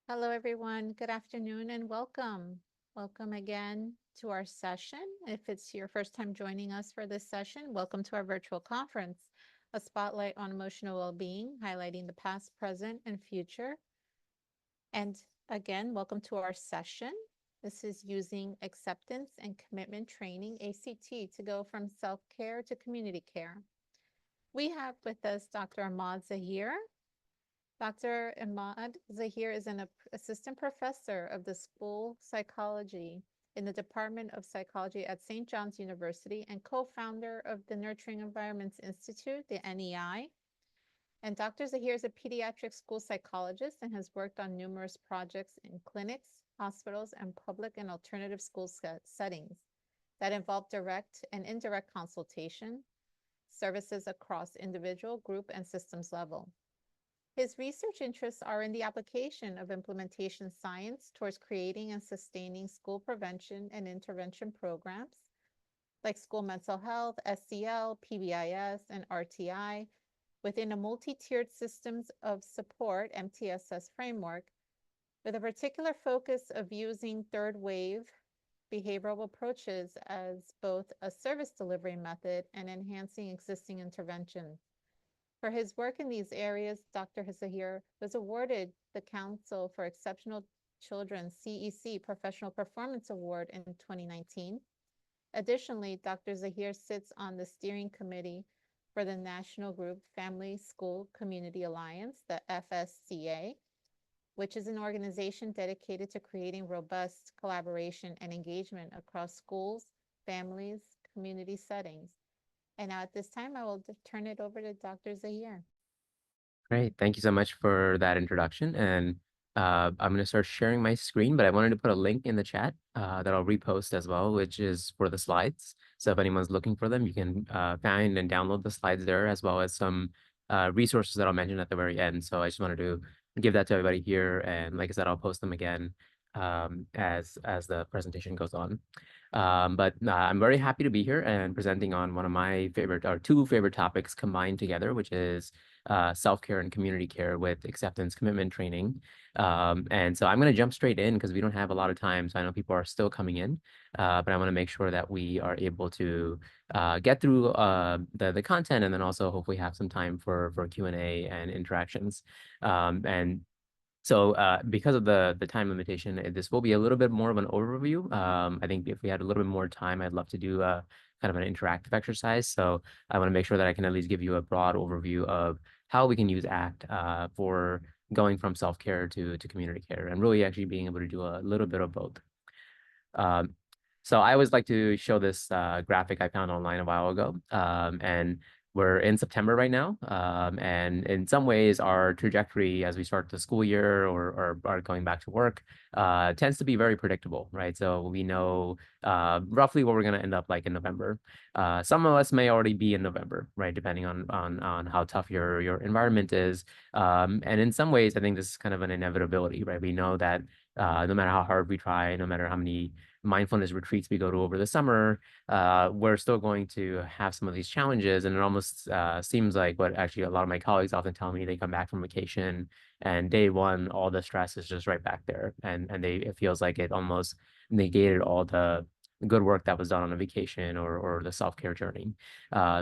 Hello, everyone. Good afternoon and welcome. Welcome again to our session. If it's your first time joining us for this session, welcome to our virtual conference, a spotlight on emotional well-being, highlighting the past, present, and future. And again, welcome to our session. This is using acceptance and commitment training, ACT, to go from self-care to community care. We have with us Dr. Ahmad Zahir. Dr. Ahmad Zahir is an assistant professor of the school psychology in the Department of Psychology at St. John's University and co-founder of the Nurturing Environments Institute, the NEI. And Dr. Zahir is a pediatric school psychologist and has worked on numerous projects in clinics, hospitals, and public and alternative school settings that involve direct and indirect consultation, services across individual, group, and systems level. His research interests are in the application of implementation science towards creating and sustaining school prevention and intervention programs like school mental health, SEL, PBIS, and RTI within a multi-tiered systems of support MTSS framework with a particular focus of using third wave behavioral approaches as both a service delivery method and enhancing existing interventions. For his work in these areas, Dr. Zahir was awarded the Council for Exceptional Children CEC Professional Performance Award in 2019. Additionally, Dr. Zahir sits on the steering committee for the National Group Family School Community Alliance, the FSCA, which is an organization dedicated to creating robust collaboration and engagement across schools, families, community settings. And now at this time, I will turn it over to Dr. Zahir. Great. Thank you so much for that introduction. And I'm going to start sharing my screen, but I wanted to put a link in the chat that I'll repost as well, which is for the slides. So if anyone's looking for them, you can find and download the slides there, as well as some resources that I'll mention at the very end. So I just wanted to give that to everybody here. And like I said, I'll post them again as the presentation goes on. But I'm very happy to be here and presenting on one of my favorite, or two favorite topics combined together, which is self-care and community care with acceptance commitment training. And so I'm going to jump straight in because we don't have a lot of time. So I know people are still coming in, but I want to make sure that we are able to get through the content and then also hopefully have some time for Q&A and interactions. And so because of the time limitation, this will be a little bit more of an overview. I think if we had a little bit more time, I'd love to do kind of an interactive exercise. So I want to make sure that I can at least give you a broad overview of how we can use ACT for going from self-care to community care and really actually being able to do a little bit of both. So I always like to show this graphic I found online a while ago. And we're in September right now. And in some ways, our trajectory as we start the school year or are going back to work tends to be very predictable, right? So we know roughly what we're going to end up like in November. Some of us may already be in November, right? Depending on how tough your environment is. And in some ways, I think this is kind of an inevitability, right? We know that no matter how hard we try, no matter how many mindfulness retreats we go to over the summer, we're still going to have some of these challenges. And it almost seems like what actually a lot of my colleagues often tell me, they come back from vacation and day one, all the stress is just right back there. And it feels like it almost negated all the good work that was done on a vacation or the self-care journey.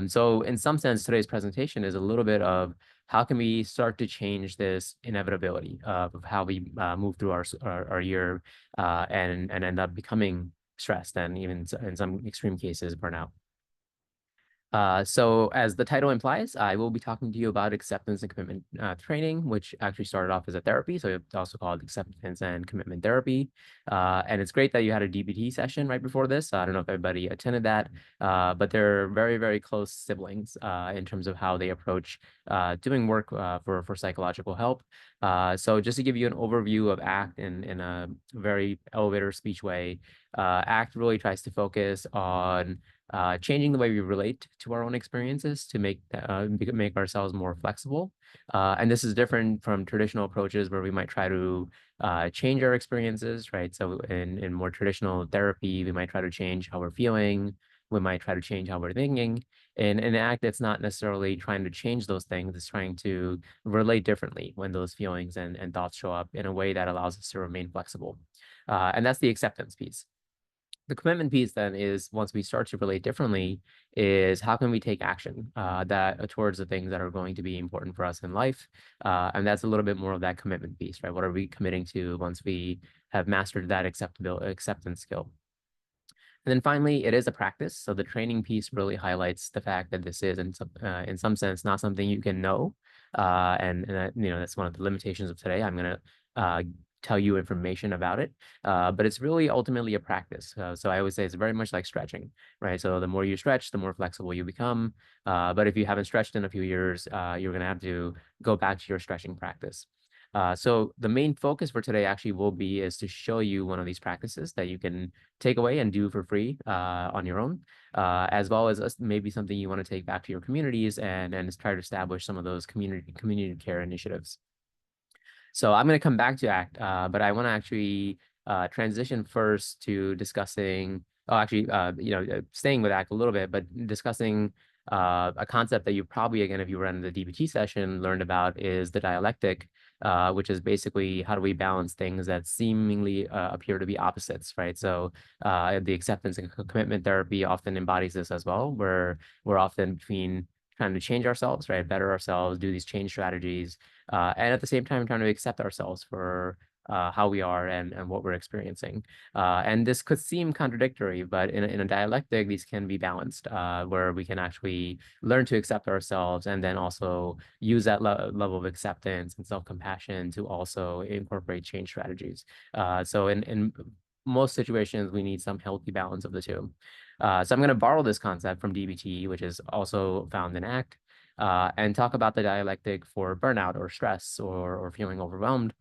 So in some sense, today's presentation is a little bit of how can we start to change this inevitability of how we move through our year and end up becoming stressed and even in some extreme cases burnout. So as the title implies, I will be talking to you about acceptance and commitment training, which actually started off as a therapy. So it's also called acceptance and commitment therapy. And it's great that you had a DBT session right before this. I don't know if everybody attended that, but they're very, very close siblings in terms of how they approach doing work for psychological help. So just to give you an overview of ACT in a very elevator speech way, ACT really tries to focus on changing the way we relate to our own experiences to make ourselves more flexible. And this is different from traditional approaches where we might try to change our experiences, right? So in more traditional therapy, we might try to change how we're feeling. We might try to change how we're thinking. In ACT, it's not necessarily trying to change those things. It's trying to relate differently when those feelings and thoughts show up in a way that allows us to remain flexible. And that's the acceptance piece. The commitment piece then is once we start to relate differently is how can we take action that towards the things that are going to be important for us in life. And that's a little bit more of that commitment piece, right? What are we committing to once we have mastered that acceptance skill? And then finally, it is a practice. So the training piece really highlights the fact that this is in some sense not something you can know. And that, that's one of the limitations of today. I'm going to tell you information about it, but it's really ultimately a practice. So I always say it's very much like stretching, right? So the more you stretch, the more flexible you become. But if you haven't stretched in a few years, you're going to have to go back to your stretching practice. So the main focus for today actually will be is to show you one of these practices that you can take away and do for free on your own, as well as maybe something you want to take back to your communities and try to establish some of those community care initiatives. So I'm going to come back to ACT, but I want to actually transition first to discussing, staying with ACT a little bit, but discussing a concept that you probably, again, if you were in the DBT session, learned about is the dialectic, which is basically how do we balance things that seemingly appear to be opposites, right? So the acceptance and commitment therapy often embodies this as well, where we're often between trying to change ourselves, right? Better ourselves, do these change strategies, and at the same time trying to accept ourselves for how we are and what we're experiencing. And this could seem contradictory, but in a dialectic, these can be balanced, where we can actually learn to accept ourselves and then also use that level of acceptance and self-compassion to also incorporate change strategies. So in most situations, we need some healthy balance of the two. So I'm going to borrow this concept from DBT, which is also found in ACT, and talk about the dialectic for burnout or stress or feeling overwhelmed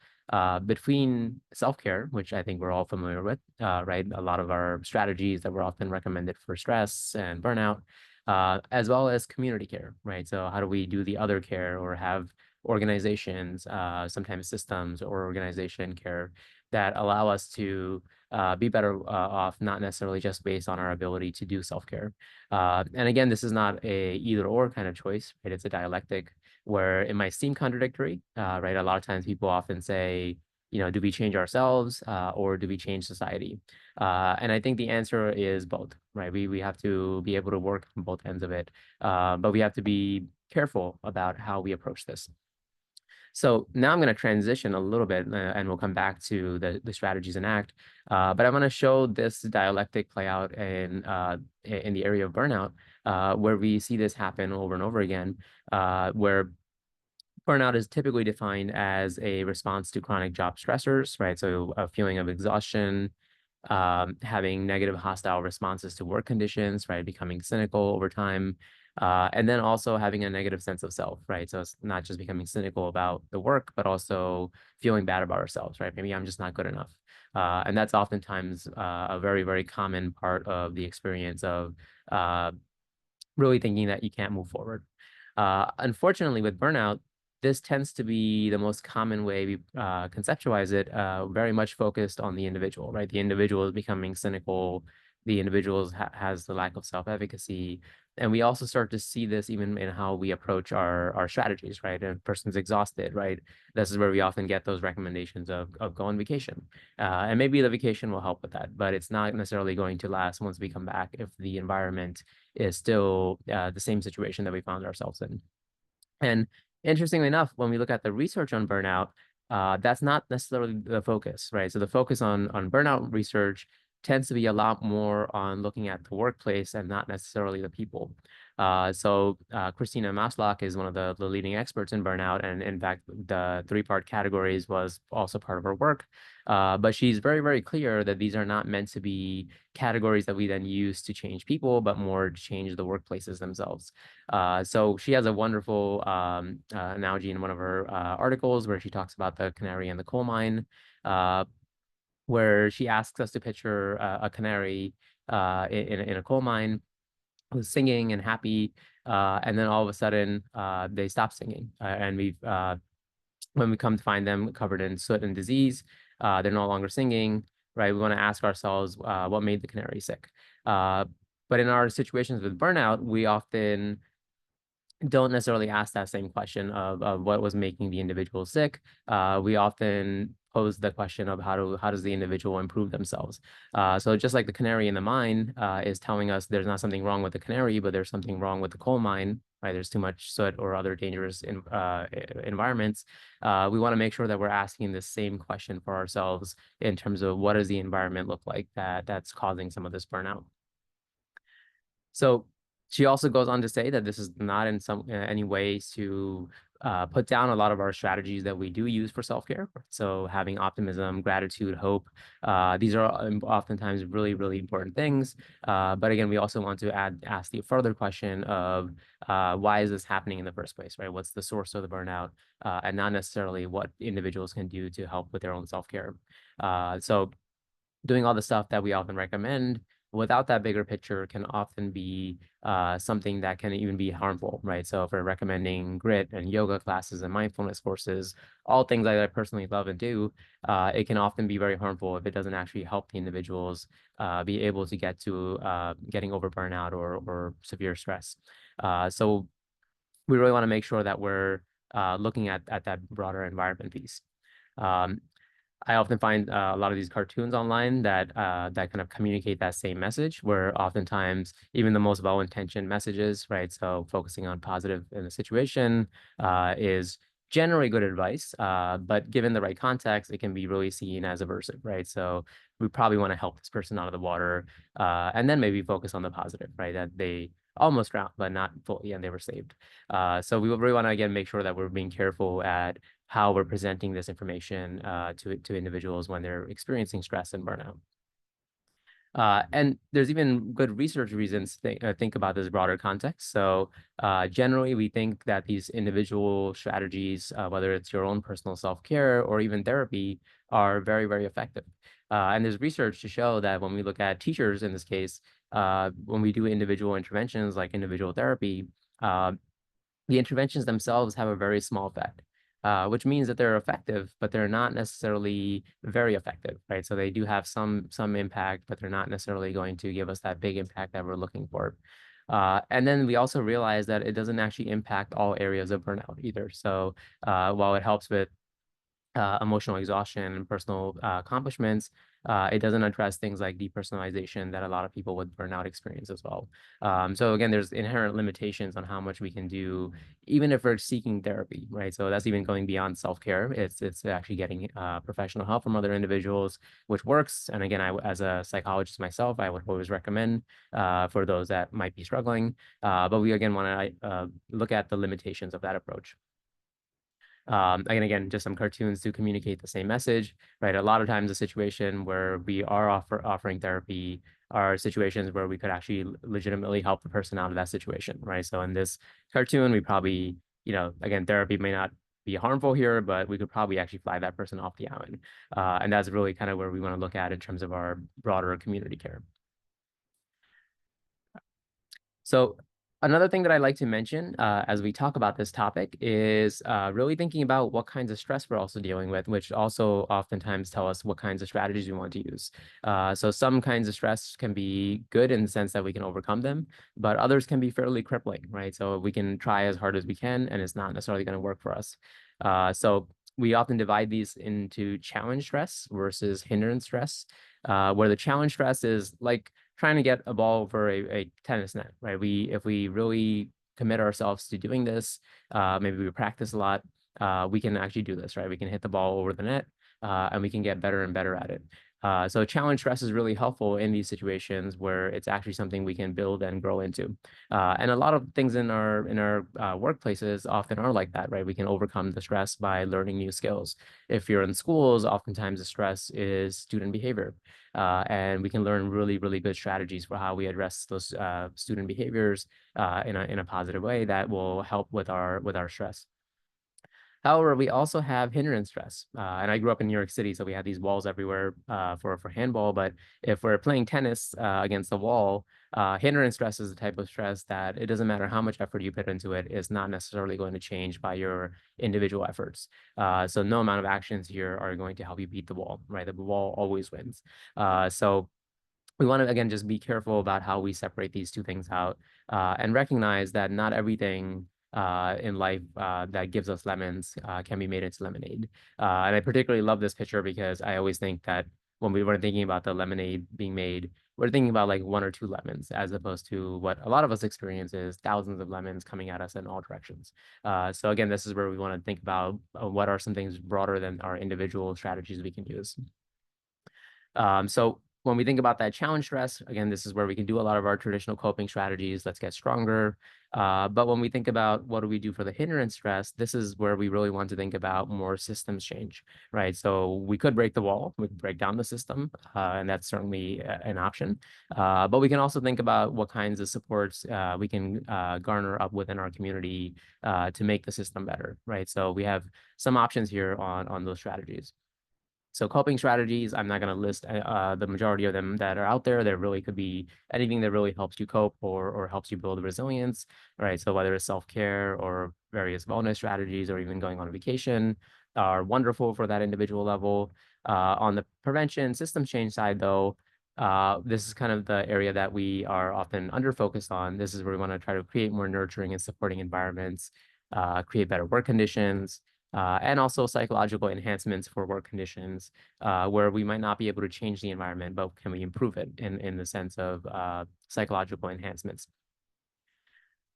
between self-care, which I think we're all familiar with, right? A lot of our strategies that were often recommended for stress and burnout, as well as community care, right? So how do we do the other care or have organizations, sometimes systems or organization care that allow us to be better off, not necessarily just based on our ability to do self-care. And again, this is not a either or kind of choice, right? It's a dialectic where it might seem contradictory, right? A lot of times people often say, do we change ourselves or do we change society? And I think the answer is both, right? We have to be able to work on both ends of it, but we have to be careful about how we approach this. So now I'm going to transition a little bit and we'll come back to the strategies in ACT. But I'm going to show this dialectic play out in the area of burnout, where we see this happen over and over again, where burnout is typically defined as a response to chronic job stressors, right? So a feeling of exhaustion, having negative hostile responses to work conditions, right? Becoming cynical over time, and then also having a negative sense of self, right? So it's not just becoming cynical about the work, but also feeling bad about ourselves, right? Maybe I'm just not good enough. And that's oftentimes a very, very common part of the experience of really thinking that you can't move forward. Unfortunately, with burnout, this tends to be the most common way we conceptualize it, very much focused on the individual, right? The individual is becoming cynical. The individual has the lack of self-efficacy. And we also start to see this even in how we approach our strategies, right? And a person's exhausted, right? This is where we often get those recommendations of go on vacation. And maybe the vacation will help with that, but it's not necessarily going to last once we come back if the environment is still the same situation that we found ourselves in. And interestingly enough, when we look at the research on burnout, that's not necessarily the focus, right? So the focus on burnout research tends to be a lot more on looking at the workplace and not necessarily the people. So Christina Maslach is one of the leading experts in burnout, and in fact, the three-part categories was also part of her work. But she's very, very clear that these are not meant to be categories that we then use to change people, but more to change the workplaces themselves. So she has a wonderful analogy in one of her articles where she talks about the canary in the coal mine, where she asks us to picture a canary in a coal mine who's singing and happy, and then all of a sudden they stop singing, and when we come to find them covered in soot and disease, they're no longer singing, right? We want to ask ourselves what made the canary sick. But in our situations with burnout, we often don't necessarily ask that same question of what was making the individual sick. We often pose the question of how does the individual improve themselves. So just like the canary in the mine is telling us there's not something wrong with the canary, but there's something wrong with the coal mine. Right, there's too much soot or other dangerous environments. We want to make sure that we're asking the same question for ourselves in terms of what does the environment look like that's causing some of this burnout. So she also goes on to say that this is not in any ways to put down a lot of our strategies that we do use for self-care. So having optimism, gratitude, hope, these are oftentimes really, really important things. But again, we also want to ask the further question of why is this happening in the first place, right? What's the source of the burnout, and not necessarily what individuals can do to help with their own self-care. So doing all the stuff that we often recommend without that bigger picture can often be something that can even be harmful, right? So if we're recommending grit and yoga classes and mindfulness courses, all things that I personally love and do, it can often be very harmful if it doesn't actually help the individuals be able to get to getting over burnout or severe stress. So we really want to make sure that we're looking at that broader environment piece. I often find a lot of these cartoons online that kind of communicate that same message, where oftentimes even the most well-intentioned messages, right? So focusing on positive in the situation is generally good advice, but given the right context, it can be really seen as aversive, right? So we probably want to help this person out of the water, and then maybe focus on the positive, right? That they almost drowned, but not fully, and they were saved. So we really want to, again, make sure that we're being careful at how we're presenting this information to individuals when they're experiencing stress and burnout. And there's even good research reasons to think about this broader context. So generally, we think that these individual strategies, whether it's your own personal self-care or even therapy, are very, very effective. And there's research to show that when we look at teachers in this case, when we do individual interventions like individual therapy, the interventions themselves have a very small effect, which means that they're effective, but they're not necessarily very effective, right? So they do have some impact, but they're not necessarily going to give us that big impact that we're looking for. And then we also realize that it doesn't actually impact all areas of burnout either. So while it helps with emotional exhaustion and personal accomplishments, it doesn't address things like depersonalization that a lot of people with burnout experience as well. So again, there's inherent limitations on how much we can do, even if we're seeking therapy, right? So that's even going beyond self-care. It's actually getting professional help from other individuals, which works. And again, as a psychologist myself, I would always recommend for those that might be struggling. But we again want to look at the limitations of that approach. And again, just some cartoons to communicate the same message, right? A lot of times the situation where we are offering therapy are situations where we could actually legitimately help the person out of that situation, right? So in this cartoon, we probably, again, therapy may not be harmful here, but we could probably actually fly that person off the island. And that's really kind of where we want to look at in terms of our broader community care. So another thing that I like to mention as we talk about this topic is really thinking about what kinds of stress we're also dealing with, which also oftentimes tell us what kinds of strategies we want to use. So some kinds of stress can be good in the sense that we can overcome them, but others can be fairly crippling, right? So we can try as hard as we can, and it's not necessarily going to work for us. So we often divide these into challenge stress versus hindrance stress, where the challenge stress is like trying to get a ball over a tennis net, right? If we really commit ourselves to doing this, maybe we practice a lot, we can actually do this, right? We can hit the ball over the net, and we can get better and better at it. So challenge stress is really helpful in these situations where it's actually something we can build and grow into. And a lot of things in our workplaces often are like that, right? We can overcome the stress by learning new skills. If you're in schools, oftentimes the stress is student behavior. And we can learn really, really good strategies for how we address those student behaviors in a positive way that will help with our stress. However, we also have hindrance stress. And I grew up in New York City, so we had these walls everywhere for handball. But if we're playing tennis against the wall, hindrance stress is the type of stress that it doesn't matter how much effort you put into it, it's not necessarily going to change by your individual efforts. So no amount of actions here are going to help you beat the wall, right? The wall always wins. So we want to, again, just be careful about how we separate these two things out, and recognize that not everything in life that gives us lemons can be made into lemonade. And I particularly love this picture because I always think that when we were thinking about the lemonade being made, we're thinking about like one or two lemons, as opposed to what a lot of us experience is thousands of lemons coming at us in all directions. So again, this is where we want to think about what are some things broader than our individual strategies we can use. So when we think about that challenge stress, again, this is where we can do a lot of our traditional coping strategies. Let's get stronger. But when we think about what do we do for the hindrance stress, this is where we really want to think about more systems change, right? So we could break the wall, we could break down the system, and that's certainly an option. But we can also think about what kinds of supports we can garner up within our community to make the system better, right? So we have some options here on those strategies. So coping strategies, I'm not going to list the majority of them that are out there. There really could be anything that really helps you cope or helps you build resilience, right? So whether it's self-care or various wellness strategies or even going on vacation are wonderful for that individual level. On the prevention system change side, though, this is kind of the area that we are often under-focused on. This is where we want to try to create more nurturing and supporting environments, create better work conditions, and also psychological enhancements for work conditions, where we might not be able to change the environment, but can we improve it in the sense of psychological enhancements?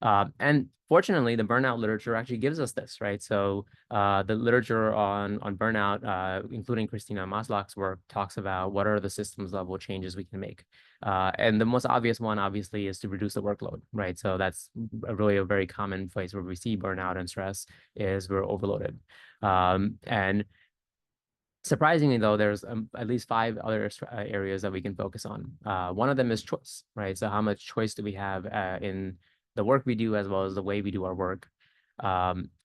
And fortunately, the burnout literature actually gives us this, right? So the literature on burnout, including Christina Maslach's work, talks about what are the systems level changes we can make. And the most obvious one, obviously, is to reduce the workload, right? So that's really a very common place where we see burnout and stress is we're overloaded. And surprisingly, though, there's at least 5 other areas that we can focus on. One of them is choice, right? So how much choice do we have in the work we do as well as the way we do our work?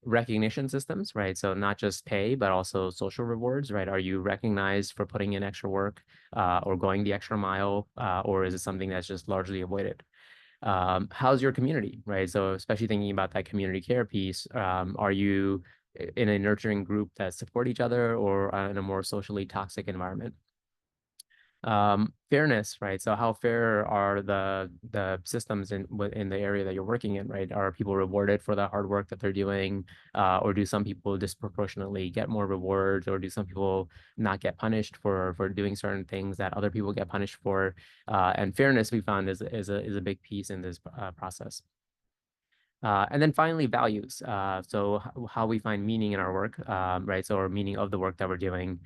Recognition systems, right? So not just pay, but also social rewards, right? Are you recognized for putting in extra work or going the extra mile, or is it something that's just largely avoided? How's your community, right? So especially thinking about that community care piece, are you in a nurturing group that support each other or in a more socially toxic environment? Fairness, right? So how fair are the systems in the area that you're working in, right? Are people rewarded for the hard work that they're doing, or do some people disproportionately get more rewards, or do some people not get punished for doing certain things that other people get punished for? And fairness, we found, is a big piece in this process. And then finally, values. So how we find meaning in our work, right? So our meaning of the work that we're doing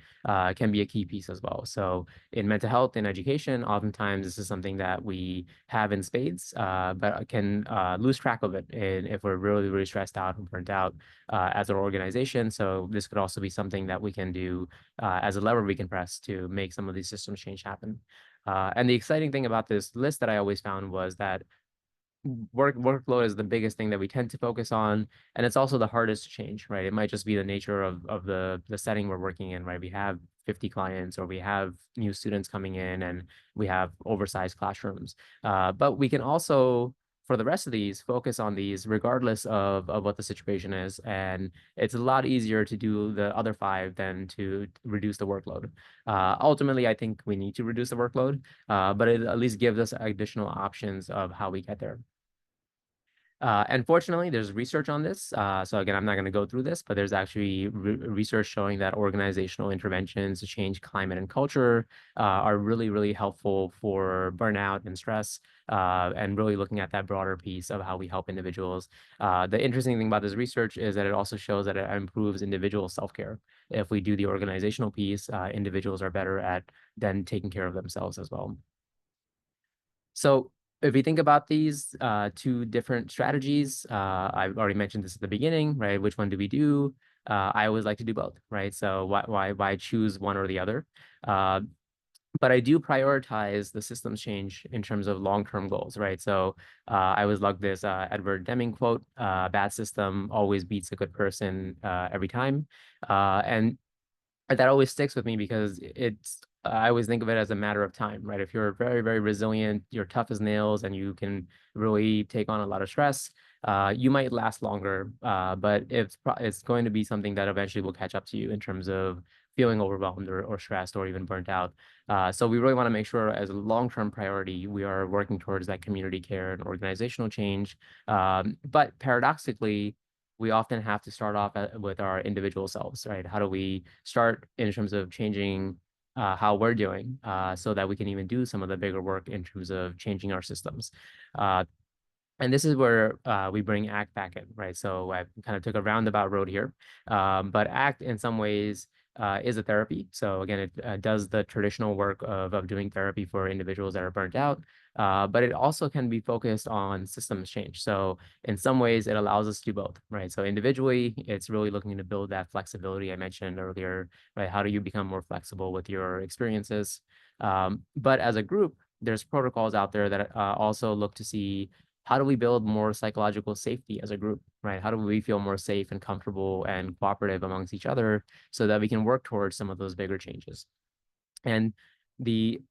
can be a key piece as well. So in mental health and education, oftentimes this is something that we have in spades, but can lose track of it if we're really, really stressed out and burnt out as an organization. So this could also be something that we can do as a lever we can press to make some of these systems change happen. And the exciting thing about this list that I always found was that workload is the biggest thing that we tend to focus on, and it's also the hardest to change, right? It might just be the nature of the setting we're working in, right? We have 50 clients or we have new students coming in and we have oversized classrooms. But we can also, for the rest of these, focus on these regardless of what the situation is. And it's a lot easier to do the other 5 than to reduce the workload. Ultimately, I think we need to reduce the workload, but it at least gives us additional options of how we get there. And fortunately, there's research on this. So again, I'm not going to go through this, but there's actually research showing that organizational interventions to change climate and culture are really, really helpful for burnout and stress, and really looking at that broader piece of how we help individuals. The interesting thing about this research is that it also shows that it improves individual self-care. If we do the organizational piece, individuals are better at then taking care of themselves as well. So if we think about these 2 different strategies, I've already mentioned this at the beginning, right? Which one do we do? I always like to do both, right? So why choose one or the other? But I do prioritize the systems change in terms of long-term goals, right? So I always love this Edward Deming quote, bad system always beats a good person every time. And that always sticks with me because I always think of it as a matter of time, right? If you're very, very resilient, you're tough as nails, and you can really take on a lot of stress, you might last longer, but it's going to be something that eventually will catch up to you in terms of feeling overwhelmed or stressed or even burnt out. So we really want to make sure as a long-term priority, we are working towards that community care and organizational change. But paradoxically, we often have to start off with our individual selves, right? How do we start in terms of changing how we're doing so that we can even do some of the bigger work in terms of changing our systems? Uh, and this is where we bring ACT back in, right? So I kind of took a roundabout road here, but ACT in some ways is a therapy. So again, it does the traditional work of doing therapy for individuals that are burnt out, but it also can be focused on systems change. So in some ways, it allows us to do both, right? So individually, it's really looking to build that flexibility I mentioned earlier, right? How do you become more flexible with your experiences? But as a group, there's protocols out there that also look to see how do we build more psychological safety as a group, right? How do we feel more safe and comfortable and cooperative amongst each other so that we can work towards some of those bigger changes? And the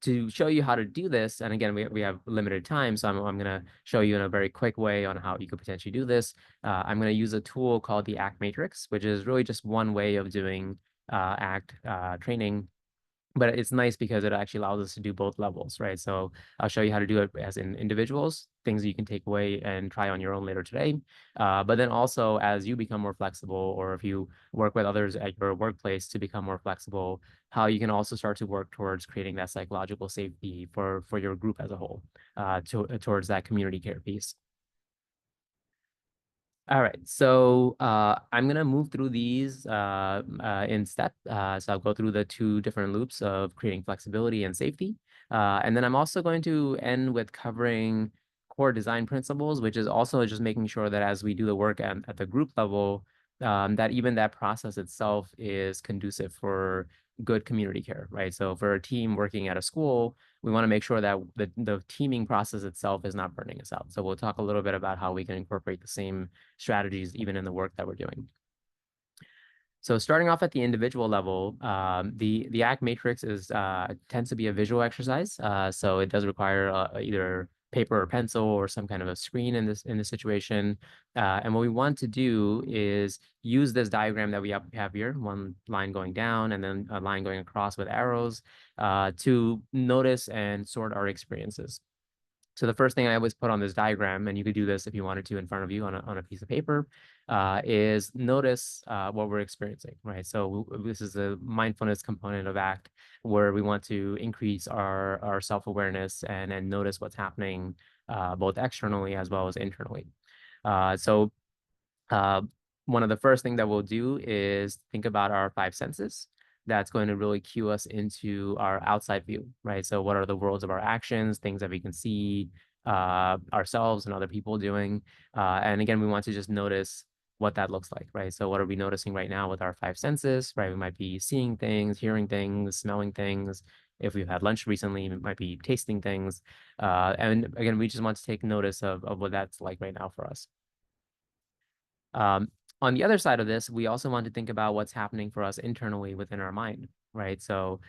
to show you how to do this, and again, we have limited time, so I'm going to show you in a very quick way on how you could potentially do this. I'm going to use a tool called the ACT Matrix, which is really just one way of doing ACT training, but it's nice because it actually allows us to do both levels, right? So I'll show you how to do it as in individuals, things you can take away and try on your own later today. But then also as you become more flexible, or if you work with others at your workplace to become more flexible, how you can also start to work towards creating that psychological safety for your group as a whole, towards that community care piece. All right, so I'm gonna move through these in step. So I'll go through the two different loops of creating flexibility and safety. And then I'm also going to end with covering core design principles, which is also just making sure that as we do the work at the group level, that even that process itself is conducive for good community care, right? So for a team working at a school, we want to make sure that the teaming process itself is not burning us out. So we'll talk a little bit about how we can incorporate the same strategies even in the work that we're doing. So starting off at the individual level, the ACT matrix is tends to be a visual exercise. So it does require either paper or pencil or some kind of a screen in this situation. And what we want to do is use this diagram that we have here, one line going down and then a line going across with arrows, to notice and sort our experiences. So the first thing I always put on this diagram, and you could do this if you wanted to in front of you on a piece of paper, is notice what we're experiencing, right? So this is the mindfulness component of ACT, where we want to increase our self-awareness and notice what's happening both externally as well as internally. So one of the first things that we'll do is think about our five senses. That's going to really cue us into our outside view, right? So what are the worlds of our actions, things that we can see ourselves and other people doing? And again, we want to just notice what that looks like, right? So what are we noticing right now with our five senses, right? We might be seeing things, hearing things, smelling things. If we've had lunch recently, we might be tasting things. And again, we just want to take notice of what that's like right now for us. On the other side of this, we also want to think about what's happening for us internally within our mind, right? So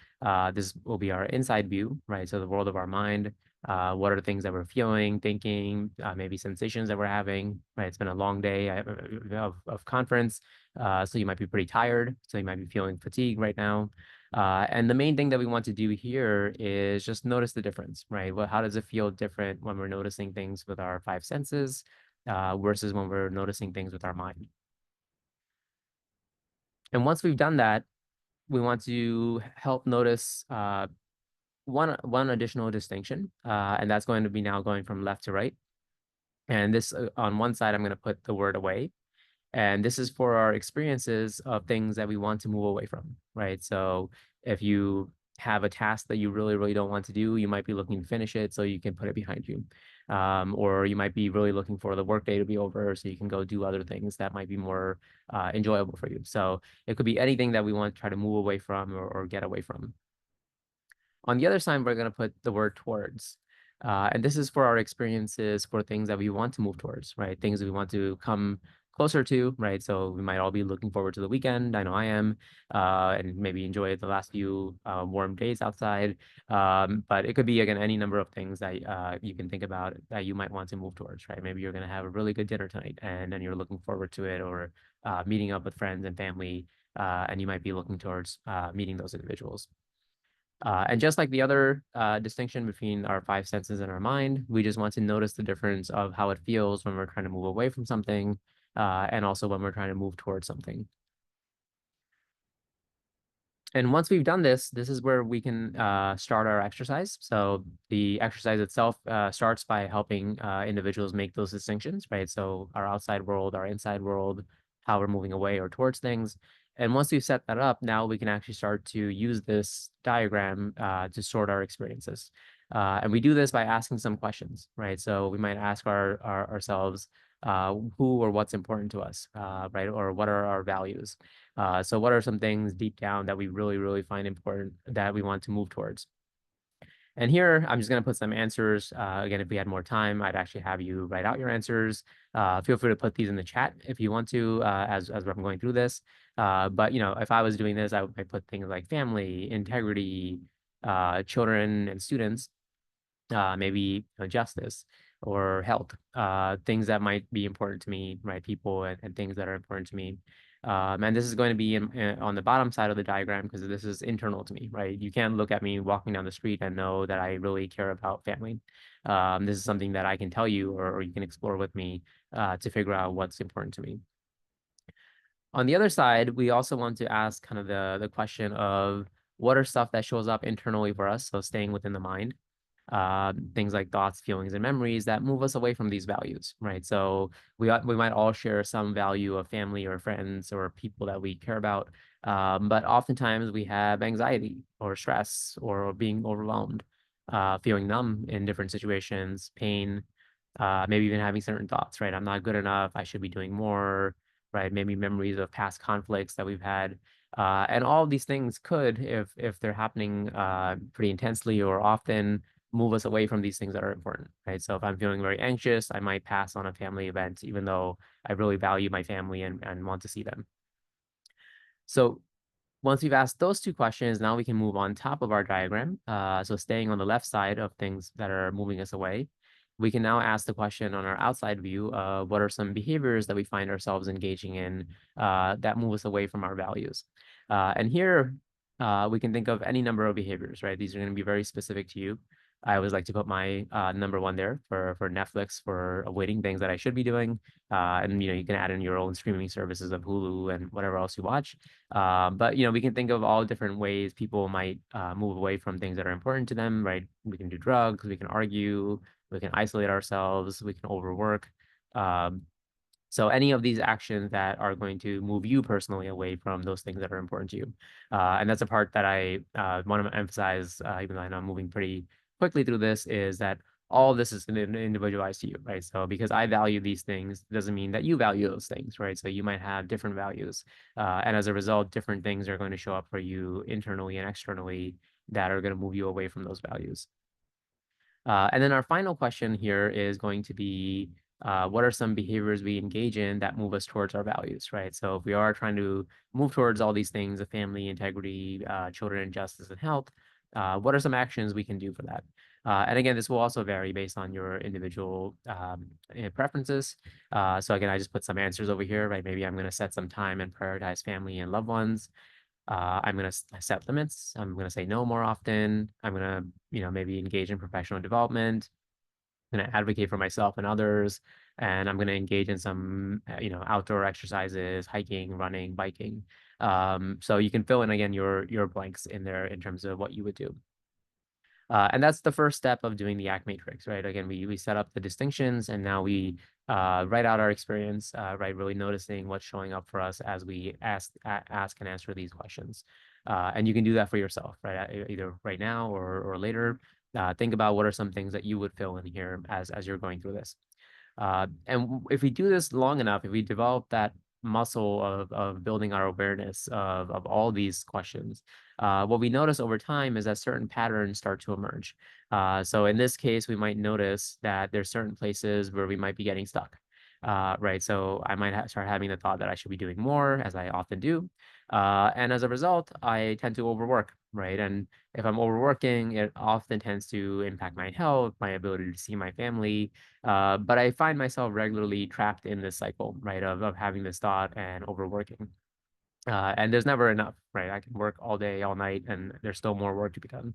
this will be our inside view, right? So the world of our mind, what are the things that we're feeling, thinking, maybe sensations that we're having, right? It's been a long day of conference, so you might be pretty tired, so you might be feeling fatigued right now. And the main thing that we want to do here is just notice the difference, right? Well, how does it feel different when we're noticing things with our five senses versus when we're noticing things with our mind? And once we've done that, we want to help notice one additional distinction, and that's going to be now going from left to right. And this on one side, I'm going to put the word away. And this is for our experiences of things that we want to move away from, right? So if you have a task that you really, really don't want to do, you might be looking to finish it so you can put it behind you. Or you might be really looking for the workday to be over so you can go do other things that might be more enjoyable for you. So it could be anything that we want to try to move away from or get away from. On the other side, we're going to put the word towards. And this is for our experiences for things that we want to move towards, right? Things we want to come closer to, right? So we might all be looking forward to the weekend. I know I am, and maybe enjoy the last few warm days outside. But it could be, again, any number of things that you can think about that you might want to move towards, right? Maybe you're going to have a really good dinner tonight and then you're looking forward to it, or meeting up with friends and family and you might be looking towards meeting those individuals. And just like the other distinction between our five senses and our mind, we just want to notice the difference of how it feels when we're trying to move away from something, and also when we're trying to move towards something. And once we've done this, this is where we can start our exercise. So the exercise itself starts by helping individuals make those distinctions, right? So our outside world, our inside world, how we're moving away or towards things. And once we've set that up, now we can actually start to use this diagram to sort our experiences. And we do this by asking some questions, right? So we might ask ourselves who or what's important to us, right? Or what are our values? So what are some things deep down that we really, really find important that we want to move towards? And here, I'm just going to put some answers. Again, if we had more time, I'd actually have you write out your answers. Feel free to put these in the chat if you want to, as I'm going through this. But, if I was doing this, I would put things like family, integrity, children and students, maybe justice or health, things that might be important to me, right? People and things that are important to me. And this is going to be on the bottom side of the diagram because this is internal to me, right? You can't look at me walking down the street and know that I really care about family. This is something that I can tell you, or you can explore with me to figure out what's important to me. On the other side, we also want to ask kind of the question of what are stuff that shows up internally for us, so staying within the mind. Things like thoughts, feelings, and memories that move us away from these values, right? So we might all share some value of family or friends or people that we care about, but oftentimes we have anxiety or stress or being overwhelmed, feeling numb in different situations, pain, maybe even having certain thoughts, right? I'm not good enough. I should be doing more, right? Maybe memories of past conflicts that we've had. And all of these things could, if they're happening pretty intensely or often, move us away from these things that are important, right? So if I'm feeling very anxious, I might pass on a family event, even though I really value my family and want to see them. So once we've asked those two questions, now we can move on top of our diagram. So staying on the left side of things that are moving us away, we can now ask the question on our outside view, what are some behaviors that we find ourselves engaging in that move us away from our values? And here, we can think of any number of behaviors, right? These are going to be very specific to you. I always like to put my number one there for Netflix for avoiding things that I should be doing. And you can add in your own streaming services of Hulu and whatever else you watch. But we can think of all different ways people might move away from things that are important to them, right? We can do drugs, we can argue, we can isolate ourselves, we can overwork. Um, so any of these actions that are going to move you personally away from those things that are important to you. And that's a part that I want to emphasize, even though I know I'm moving pretty quickly through this, is that all of this is individualized to you, right? So because I value these things doesn't mean that you value those things, right? So you might have different values. And as a result, different things are going to show up for you internally and externally that are going to move you away from those values. And then our final question here is going to be, what are some behaviors we engage in that move us towards our values, right? So if we are trying to move towards all these things, of family, integrity, children, justice, and health, what are some actions we can do for that? And again, this will also vary based on your individual preferences. So again, I just put some answers over here, right? Maybe I'm going to set some time and prioritize family and loved ones. I'm going to set limits. I'm going to say no more often. I'm going to, maybe engage in professional development. I'm going to advocate for myself and others. And I'm going to engage in some, outdoor exercises, hiking, running, biking. So you can fill in again your blanks in there in terms of what you would do. And that's the first step of doing the ACT matrix, right? Again, we set up the distinctions and now we write out our experience, right? Really noticing what's showing up for us as we ask and answer these questions. And you can do that for yourself, right? Either right now or later. Think about what are some things that you would fill in here as you're going through this. And if we do this long enough, if we develop that muscle of building our awareness of all these questions, what we notice over time is that certain patterns start to emerge. So in this case, we might notice that there's certain places where we might be getting stuck. Right. So I might start having the thought that I should be doing more, as I often do. And as a result, I tend to overwork, right? And if I'm overworking, it often tends to impact my health, my ability to see my family. But I find myself regularly trapped in this cycle, right, of having this thought and overworking. And there's never enough, right? I can work all day, all night, and there's still more work to be done.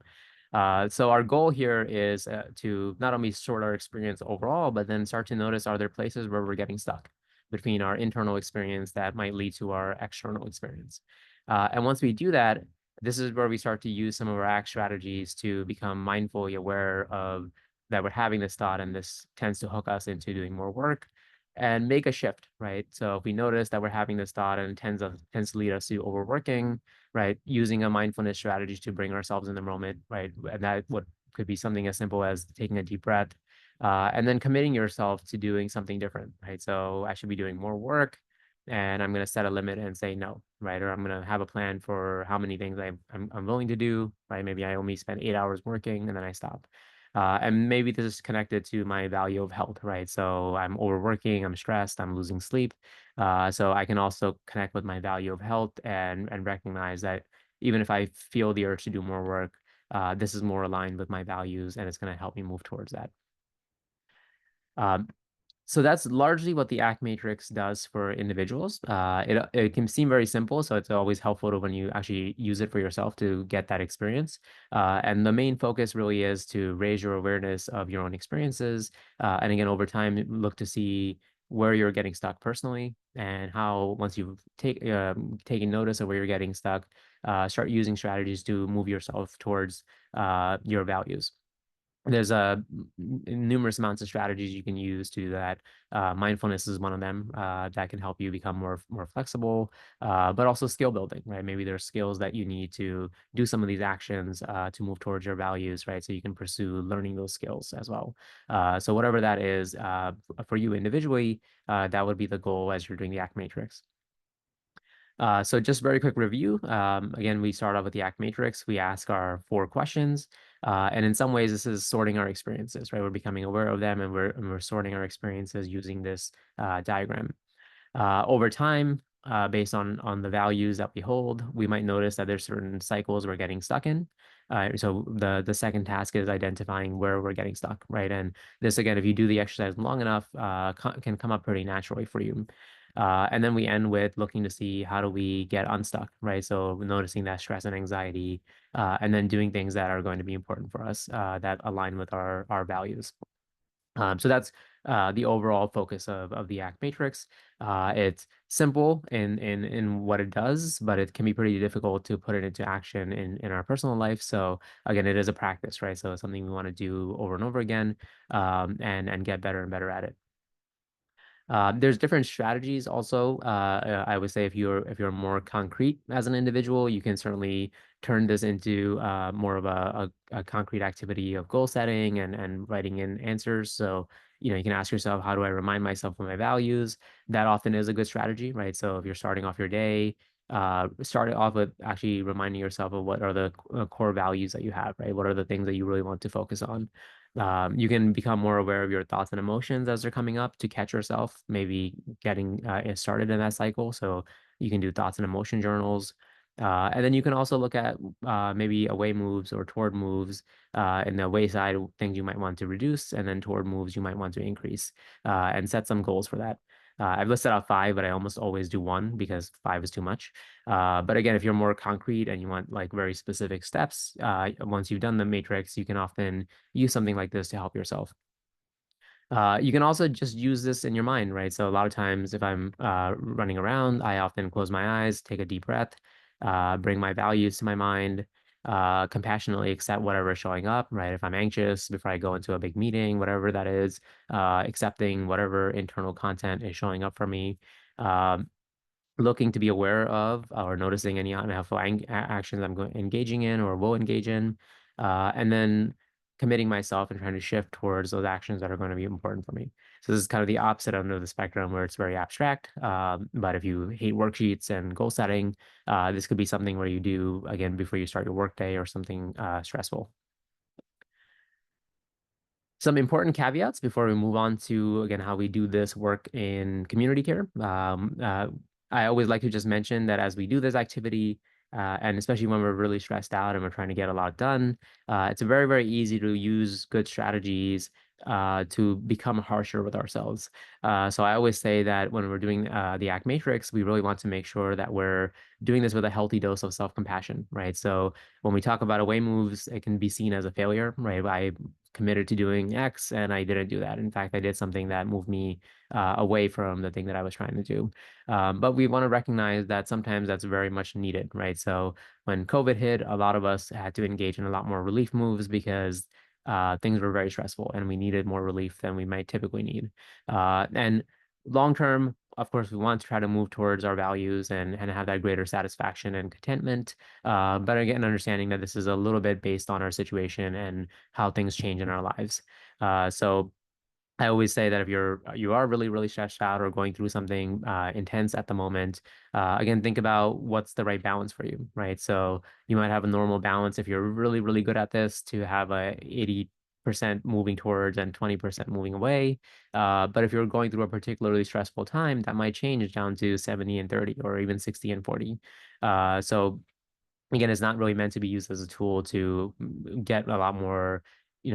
So our goal here is to not only sort our experience overall, but then start to notice, are there places where we're getting stuck between our internal experience that might lead to our external experience? And once we do that, this is where we start to use some of our ACT strategies to become mindfully aware of that we're having this thought, and this tends to hook us into doing more work and make a shift, right? So if we notice that we're having this thought and it tends to lead us to overworking, right? Using a mindfulness strategy to bring ourselves in the moment, right? And that what could be something as simple as taking a deep breath, and then committing yourself to doing something different, right? So I should be doing more work, and I'm going to set a limit and say no, right? Or I'm going to have a plan for how many things I'm willing to do, right? Maybe I only spend 8 hours working and then I stop. And maybe this is connected to my value of health, right? So I'm overworking, I'm stressed, I'm losing sleep. So I can also connect with my value of health and recognize that even if I feel the urge to do more work, this is more aligned with my values and it's going to help me move towards that. Um, so that's largely what the ACT matrix does for individuals. It can seem very simple, so it's always helpful to when you actually use it for yourself to get that experience. And the main focus really is to raise your awareness of your own experiences. And again, over time, look to see where you're getting stuck personally and how, once you've taken notice of where you're getting stuck, start using strategies to move yourself towards your values. There's numerous amounts of strategies you can use to do that. Mindfulness is one of them that can help you become more flexible, but also skill building, right? Maybe there's skills that you need to do some of these actions to move towards your values, right? So you can pursue learning those skills as well. So whatever that is for you individually, that would be the goal as you're doing the ACT matrix. So just very quick review. Again, we start off with the ACT matrix. We ask our 4 questions. And in some ways, this is sorting our experiences, right? We're becoming aware of them and we're sorting our experiences using this diagram. Over time, based on the values that we hold, we might notice that there's certain cycles we're getting stuck in. So the second task is identifying where we're getting stuck, right? And this, again, if you do the exercise long enough, can come up pretty naturally for you. And then we end with looking to see how do we get unstuck, right? So noticing that stress and anxiety, and then doing things that are going to be important for us that align with our values. So that's the overall focus of the ACT matrix. It's simple in what it does, but it can be pretty difficult to put it into action in our personal life. So again, it is a practice, right? So it's something we want to do over and over again, and get better and better at it. There's different strategies also. I would say if you're more concrete as an individual, you can certainly turn this into more of a concrete activity of goal setting and writing in answers. So, you can ask yourself, how do I remind myself of my values? That often is a good strategy, right? So if you're starting off your day, start it off with actually reminding yourself of what are the core values that you have, right? What are the things that you really want to focus on? You can become more aware of your thoughts and emotions as they're coming up to catch yourself, maybe getting started in that cycle. So you can do thoughts and emotion journals. And then you can also look at maybe away moves or toward moves, in the away side, things you might want to reduce, and then toward moves you might want to increase, and set some goals for that. I've listed out 5, but I almost always do 1 because 5 is too much. But again, if you're more concrete and you want like very specific steps, once you've done the matrix, you can often use something like this to help yourself. You can also just use this in your mind, right? So a lot of times if I'm running around, I often close my eyes, take a deep breath, bring my values to my mind, compassionately accept whatever is showing up, right? If I'm anxious before I go into a big meeting, whatever that is, accepting whatever internal content is showing up for me. Um, Looking to be aware of or noticing any unhelpful actions I'm engaging in or will engage in, and then committing myself and trying to shift towards those actions that are going to be important for me. So this is kind of the opposite end of the spectrum where it's very abstract. But if you hate worksheets and goal setting, this could be something where you do again before you start your workday or something stressful. Some important caveats before we move on to, again, how we do this work in community care. I always like to just mention that as we do this activity, and especially when we're really stressed out and we're trying to get a lot done, it's very, very easy to use good strategies to become harsher with ourselves. So I always say that when we're doing the ACT matrix, we really want to make sure that we're doing this with a healthy dose of self-compassion, right? So when we talk about away moves, it can be seen as a failure, right? I committed to doing X and I didn't do that. In fact, I did something that moved me away from the thing that I was trying to do. But we want to recognize that sometimes that's very much needed, right? So when COVID hit, a lot of us had to engage in a lot more relief moves because things were very stressful and we needed more relief than we might typically need. And long term, of course, we want to try to move towards our values and have that greater satisfaction and contentment. But again, understanding that this is a little bit based on our situation and how things change in our lives. So I always say that if you are really really stressed out or going through something intense at the moment, again think about what's the right balance for you, right? So you might have a normal balance if you're really really good at this to have a 80% moving towards and 20% moving away. But if you're going through a particularly stressful time, that might change down to 70 and 30 or even 60 and 40. So again, it's not really meant to be used as a tool to get a lot more,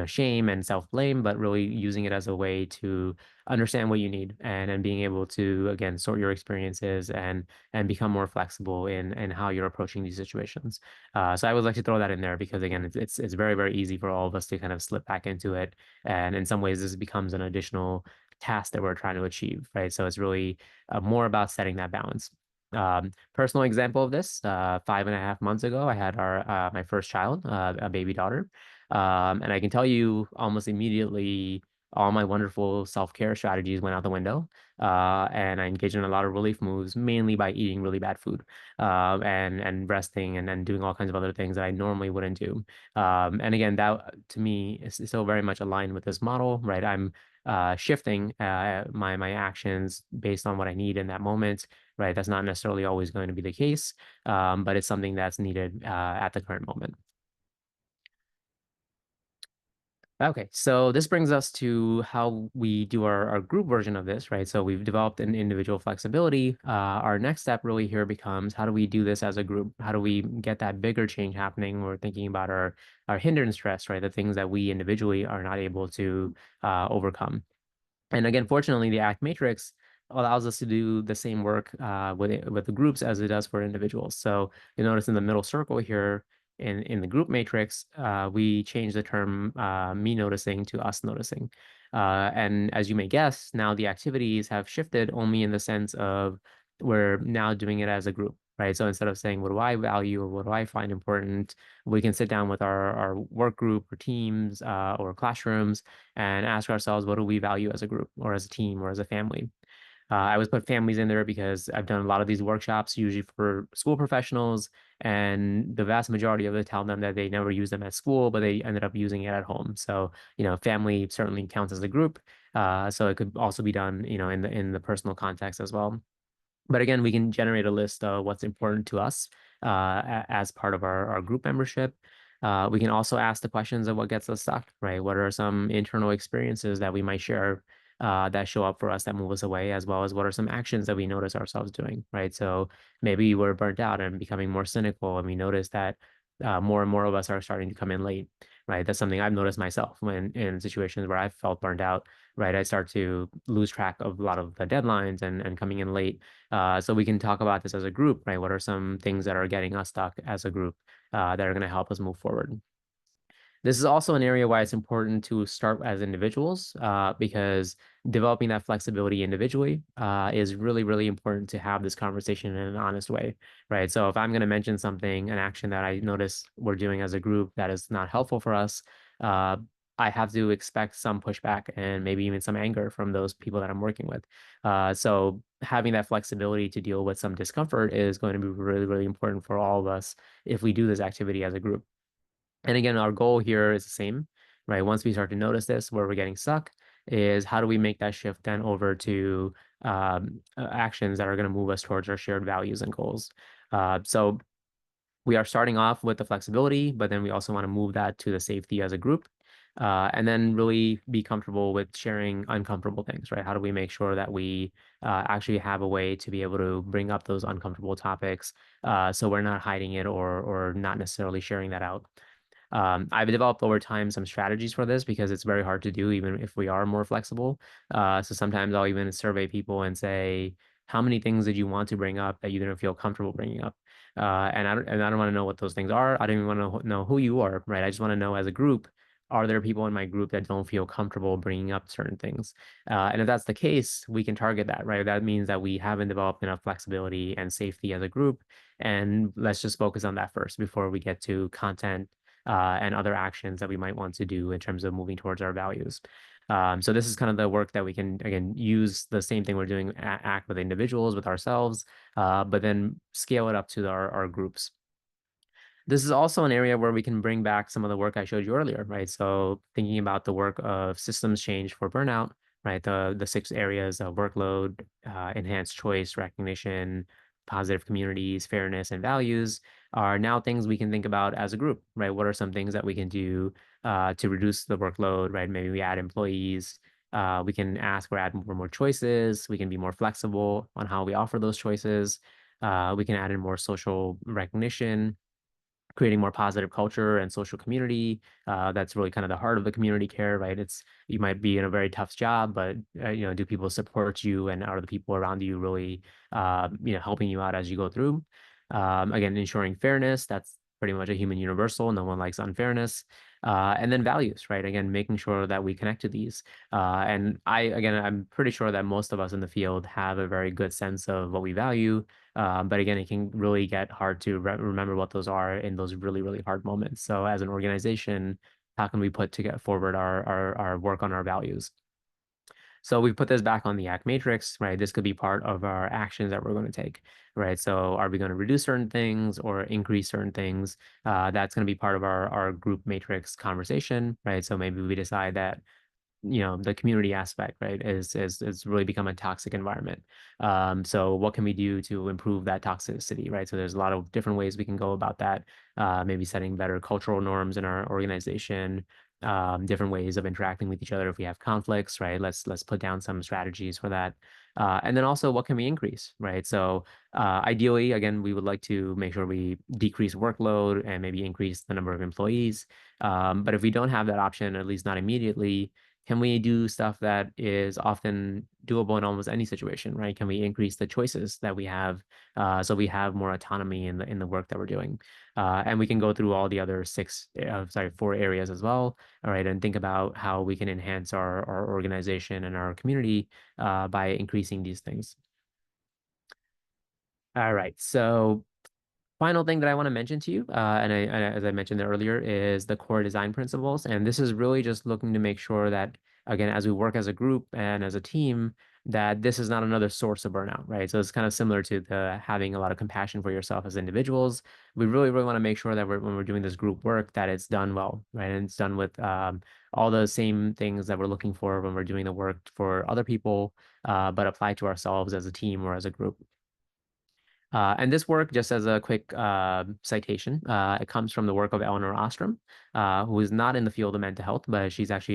shame and self-blame, but really using it as a way to understand what you need and being able to again sort your experiences and become more flexible in how you're approaching these situations. So I would like to throw that in there because again, it's very very easy for all of us to kind of slip back into it, and in some ways this becomes an additional task that we're trying to achieve, right? So it's really more about setting that balance. Personal example of this, 5.5 months ago, I had my first child, a baby daughter. And I can tell you almost immediately all my wonderful self-care strategies went out the window. And I engaged in a lot of relief moves, mainly by eating really bad food, and resting and then doing all kinds of other things that I normally wouldn't do. And again, that to me is still very much aligned with this model, right? I'm shifting my actions based on what I need in that moment, right? That's not necessarily always going to be the case, but it's something that's needed at the current moment. Okay, so this brings us to how we do our group version of this, right? So we've developed an individual flexibility. Our next step really here becomes how do we do this as a group? How do we get that bigger change happening? We're thinking about our hindrance stress, right? The things that we individually are not able to overcome. And again, fortunately, the ACT matrix allows us to do the same work with the groups as it does for individuals. So you notice in the middle circle here in the group matrix, we change the term me noticing to us noticing. And as you may guess, now the activities have shifted only in the sense of we're now doing it as a group, right? So instead of saying, what do I value or what do I find important, we can sit down with our work group or teams or classrooms and ask ourselves, what do we value as a group or as a team or as a family? I always put families in there because I've done a lot of these workshops, usually for school professionals, and the vast majority of them tell them that they never use them at school, but they ended up using it at home. So, family certainly counts as a group. So it could also be done, in the personal context as well. But again, we can generate a list of what's important to us as part of our group membership. We can also ask the questions of what gets us stuck, right? What are some internal experiences that we might share that show up for us that move us away, as well as what are some actions that we notice ourselves doing, right? So maybe we're burnt out and becoming more cynical, and we notice that more and more of us are starting to come in late, right? That's something I've noticed myself when in situations where I felt burned out, right? I start to lose track of a lot of the deadlines and coming in late. So we can talk about this as a group, right? What are some things that are getting us stuck as a group that are going to help us move forward? This is also an area why it's important to start as individuals because developing that flexibility individually is really, really important to have this conversation in an honest way, right? So if I'm going to mention something, an action that I notice we're doing as a group that is not helpful for us, uh, I have to expect some pushback and maybe even some anger from those people that I'm working with. So having that flexibility to deal with some discomfort is going to be really, really important for all of us if we do this activity as a group. And again, our goal here is the same, right? Once we start to notice this, where we're getting stuck, is how do we make that shift then over to actions that are going to move us towards our shared values and goals. So we are starting off with the flexibility, but then we also want to move that to the safety as a group. And then really be comfortable with sharing uncomfortable things, right? How do we make sure that we actually have a way to be able to bring up those uncomfortable topics so we're not hiding it or not necessarily sharing that out? I've developed over time some strategies for this because it's very hard to do, even if we are more flexible. So sometimes I'll even survey people and say, how many things did you want to bring up that you didn't feel comfortable bringing up? And I don't want to know what those things are. I don't even want to know who you are, right? I just want to know as a group, are there people in my group that don't feel comfortable bringing up certain things? And if that's the case, we can target that, right? That means that we haven't developed enough flexibility and safety as a group. And let's just focus on that first before we get to content and other actions that we might want to do in terms of moving towards our values. So this is kind of the work that we can, again, use the same thing we're doing, act with individuals, with ourselves, but then scale it up to our groups. This is also an area where we can bring back some of the work I showed you earlier, right? So thinking about the work of systems change for burnout, right? The 6 areas of workload, enhanced choice, recognition, positive communities, fairness, and values are now things we can think about as a group, right? What are some things that we can do to reduce the workload, right? Maybe we add employees. We can ask or add more choices. We can be more flexible on how we offer those choices. We can add in more social recognition, creating more positive culture and social community. That's really kind of the heart of the community care, right? It's, you might be in a very tough job, but do people support you, and are the people around you really helping you out as you go through? Again, ensuring fairness. That's pretty much a human universal. No one likes unfairness. And then values, right? Again, making sure that we connect to these. And I'm pretty sure that most of us in the field have a very good sense of what we value, but again, it can really get hard to remember what those are in those really, really hard moments. So as an organization, how can we put to get forward our work on our values? So we put this back on the ACT matrix, right? This could be part of our actions that we're going to take, right? So are we going to reduce certain things or increase certain things? That's going to be part of our group matrix conversation, right? So maybe we decide that the community aspect, right, is really become a toxic environment. So what can we do to improve that toxicity, right? So there's a lot of different ways we can go about that. Maybe setting better cultural norms in our organization, different ways of interacting with each other if we have conflicts, right? Let's put down some strategies for that. And then also, what can we increase, right? So ideally, again, we would like to make sure we decrease workload and maybe increase the number of employees. But if we don't have that option, at least not immediately, can we do stuff that is often doable in almost any situation, right? Can we increase the choices that we have, so we have more autonomy in the work that we're doing? And we can go through all the other 4 areas as well, all right, and think about how we can enhance our organization and our community by increasing these things. All right, so final thing that I want to mention to you, as I mentioned earlier, is the core design principles. And this is really just looking to make sure that, again, as we work as a group and as a team, that this is not another source of burnout, right? So it's kind of similar to the having a lot of compassion for yourself as individuals. We really, really want to make sure that when we're doing this group work, that it's done well, right? And it's done with all the same things that we're looking for when we're doing the work for other people, but applied to ourselves as a team or as a group. And this work, just as a quick citation, it comes from the work of Eleanor Ostrom, who is not in the field of mental health, but she passed,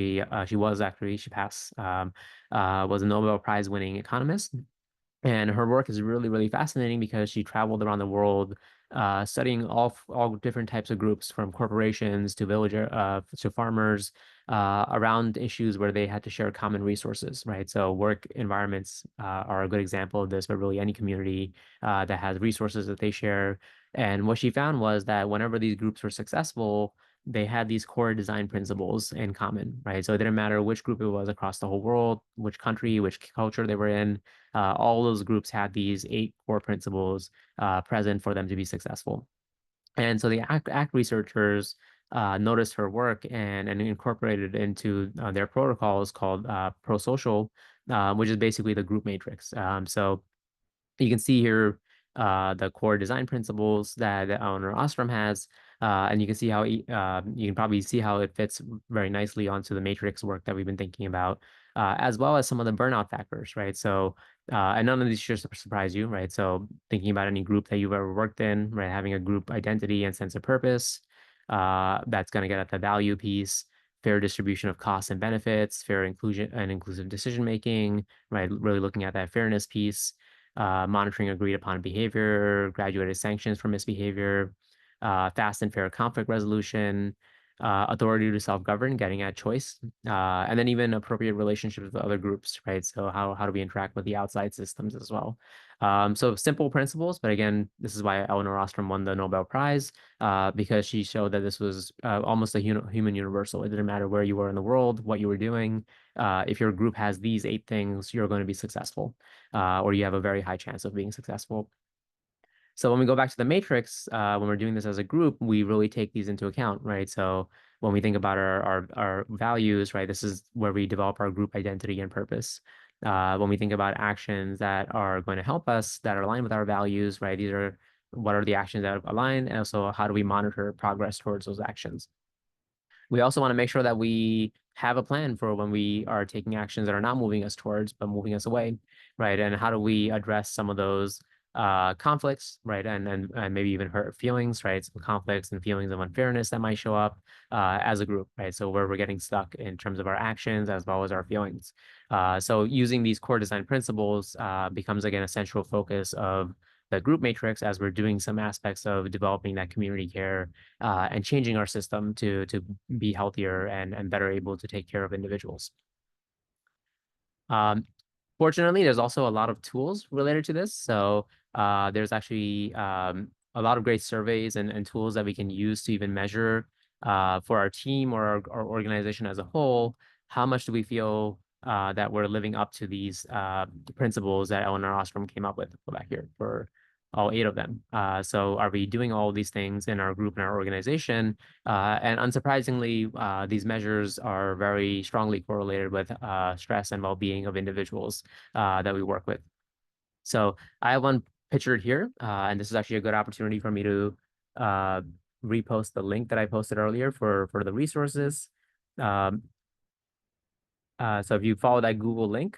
was a Nobel Prize winning economist. And her work is really, really fascinating because she traveled around the world, studying all different types of groups, from corporations to to farmers, around issues where they had to share common resources, right? So work environments are a good example of this, but really any community that has resources that they share. And what she found was that whenever these groups were successful, they had these core design principles in common, right? So it didn't matter which group it was across the whole world, which country, which culture they were in. All those groups had these 8 core principles present for them to be successful. And so the ACT researchers noticed her work and incorporated it into their protocols called pro-social, which is basically the group matrix. So you can see here the core design principles that Eleanor Ostrom has, and you can see how you can probably see how it fits very nicely onto the matrix work that we've been thinking about, as well as some of the burnout factors, right? So, and none of these should surprise you, right? So, thinking about any group that you've ever worked in, right, having a group identity and sense of purpose, that's going to get at the value piece. Fair distribution of costs and benefits, fair inclusion and inclusive decision making, right? Really looking at that fairness piece, monitoring agreed upon behavior, graduated sanctions for misbehavior, fast and fair conflict resolution, authority to self-govern, getting at choice, and then even appropriate relationships with other groups, right? So how do we interact with the outside systems as well? So simple principles, but again, this is why Eleanor Ostrom won the Nobel Prize, because she showed that this was almost a human universal. It didn't matter where you were in the world, what you were doing. If your group has these 8 things, you're going to be successful, or you have a very high chance of being successful. So when we go back to the matrix, when we're doing this as a group, we really take these into account, right? So when we think about our values, right, this is where we develop our group identity and purpose. When we think about actions that are going to help us, that are aligned with our values, right, these are what are the actions that align, and also how do we monitor progress towards those actions. We also want to make sure that we have a plan for when we are taking actions that are not moving us towards, but moving us away, right? And how do we address some of those conflicts, right? And maybe even hurt feelings, right? Some conflicts and feelings of unfairness that might show up as a group, right? So where we're getting stuck in terms of our actions as well as our feelings. So using these core design principles becomes, again, a central focus of the group matrix as we're doing some aspects of developing that community care and changing our system to be healthier and better able to take care of individuals. Fortunately, there's also a lot of tools related to this. So there's actually a lot of great surveys and tools that we can use to even measure for our team or our organization as a whole, how much do we feel that we're living up to these principles that Eleanor Ostrom came up with. Go back here for all 8 of them. So are we doing all these things in our group and our organization? And unsurprisingly, these measures are very strongly correlated with stress and well-being of individuals that we work with. So I have one pictured here, and this is actually a good opportunity for me to repost the link that I posted earlier for the resources. So if you follow that Google link,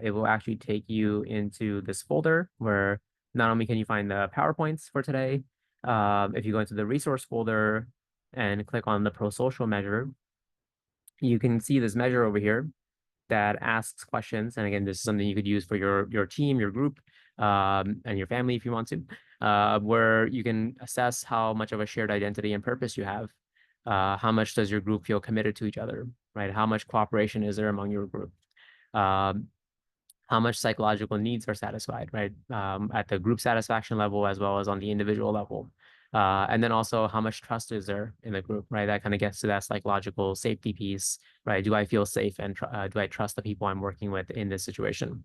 it will actually take you into this folder where not only can you find the PowerPoints for today, if you go into the resource folder and click on the pro-social measure, you can see this measure over here that asks questions. And again, this is something you could use for your team, your group, and your family if you want to, where you can assess how much of a shared identity and purpose you have. How much does your group feel committed to each other, right? How much cooperation is there among your group? How much psychological needs are satisfied, right? At the group satisfaction level as well as on the individual level. And then also how much trust is there in the group, right? That kind of gets to that psychological safety piece, right? Do I feel safe and do I trust the people I'm working with in this situation?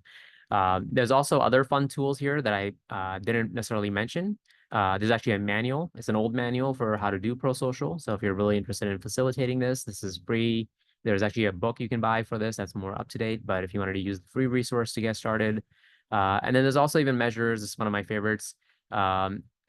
There's also other fun tools here that I didn't necessarily mention. There's actually a manual. It's an old manual for how to do pro-social. So if you're really interested in facilitating this is free. There's actually a book you can buy for this that's more up to date, but if you wanted to use the free resource to get started. And then there's also even measures. This is one of my favorites,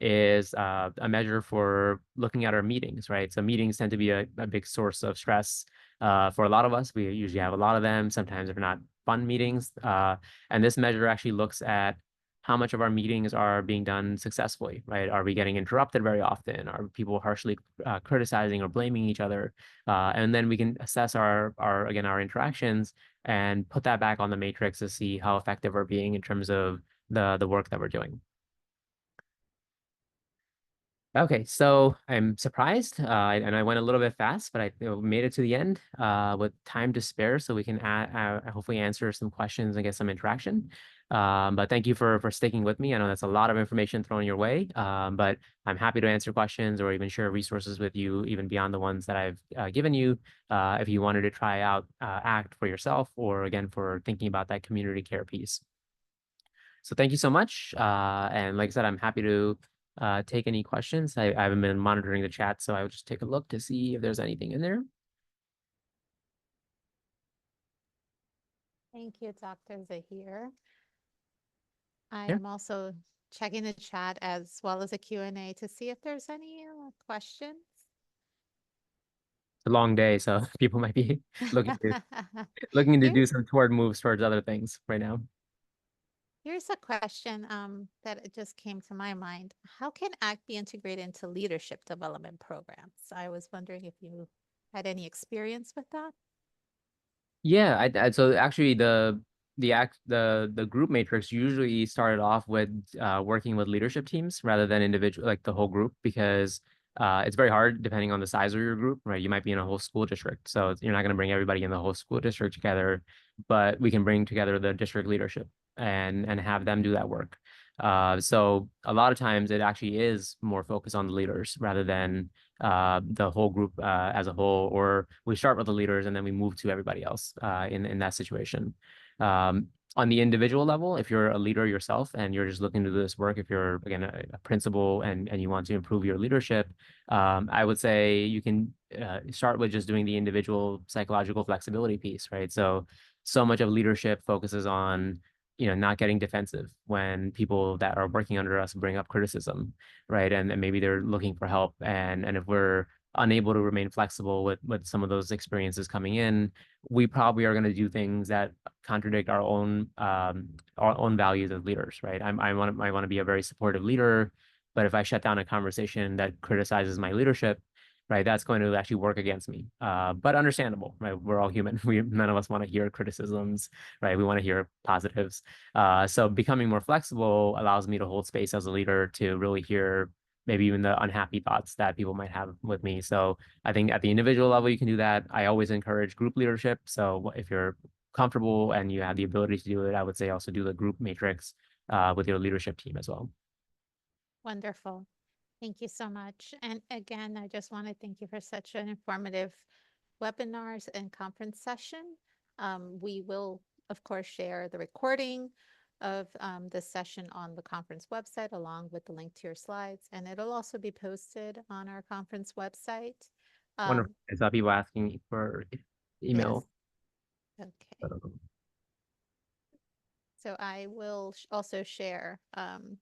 is a measure for looking at our meetings, right? So meetings tend to be a big source of stress for a lot of us. We usually have a lot of them. Sometimes they're not fun meetings. And this measure actually looks at how much of our meetings are being done successfully, right? Are we getting interrupted very often? Are people harshly criticizing or blaming each other? And then we can assess our interactions and put that back on the matrix to see how effective we're being in terms of the work that we're doing. Okay, so I'm surprised, and I went a little bit fast, but I made it to the end with time to spare, so we can hopefully answer some questions and get some interaction. But thank you for sticking with me. I know that's a lot of information thrown your way, but I'm happy to answer questions or even share resources with you, even beyond the ones that I've given you, if you wanted to try out ACT for yourself, or again for thinking about that community care piece. So thank you so much, and like I said, I'm happy to take any questions. I haven't been monitoring the chat, so I will just take a look to see if there's anything in there. Thank you, Dr. Zahir. I Yeah. am also checking the chat as well as a Q&A to see if there's any questions. It's a long day, so people might be looking to do some toward moves towards other things right now. Here's a question that it just came to my mind. How can ACT be integrated into leadership development programs? I was wondering if you had any experience with that. Yeah, so actually the group matrix usually started off with working with leadership teams rather than individual, like the whole group, because It's very hard depending on the size of your group, right? You might be in a whole school district, so you're not going to bring everybody in the whole school district together, but we can bring together the district leadership and have them do that work. So a lot of times it actually is more focused on the leaders rather than the whole group as a whole, or we start with the leaders and then we move to everybody else in that situation. On the individual level, if you're a leader yourself and you're just looking to do this work, if you're again a principal and you want to improve your leadership, I would say you can start with just doing the individual psychological flexibility piece, right? So much of leadership focuses on not getting defensive when people that are working under us bring up criticism, right? And maybe they're looking for help, and if we're unable to remain flexible with some of those experiences coming in, we probably are going to do things that contradict our own values as leaders, right? I want to be a very supportive leader, but if I shut down a conversation that criticizes my leadership, right, that's going to actually work against me. But understandable, right? We're all human. None of us want to hear criticisms, right? We want to hear positives. So becoming more flexible allows me to hold space as a leader to really hear maybe even the unhappy thoughts that people might have with me. So I think at the individual level, you can do that. I always encourage group leadership. So if you're comfortable and you have the ability to do it, I would say also do the group matrix with your leadership team as well. Wonderful. Thank you so much. And again, I just want to thank you for such an informative webinars and conference session. We will, of course, share the recording of this session on the conference website along with the link to your slides, and it'll also be posted on our conference website. Wonderful. I saw people asking for email. Yes. Okay. So I will also share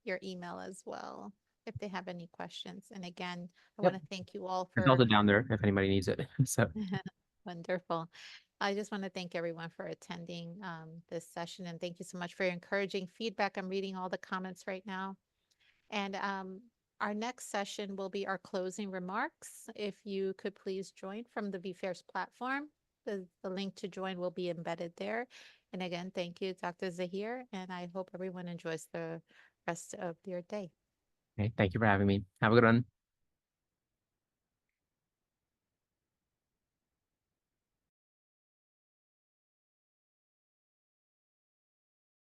your email as well if they have any questions. And again, I Yep. want to thank you all It's also for down there if anybody needs it. So wonderful. I just want to thank everyone for attending this session, and thank you so much for your encouraging feedback. I'm reading all the comments right now. And our next session will be our closing remarks. If you could please join from the vFairs platform, the link to join will be embedded there. And again, thank you, Dr. Zahir, and I hope everyone enjoys the rest of your day. okay, thank you for having me. Have a good one.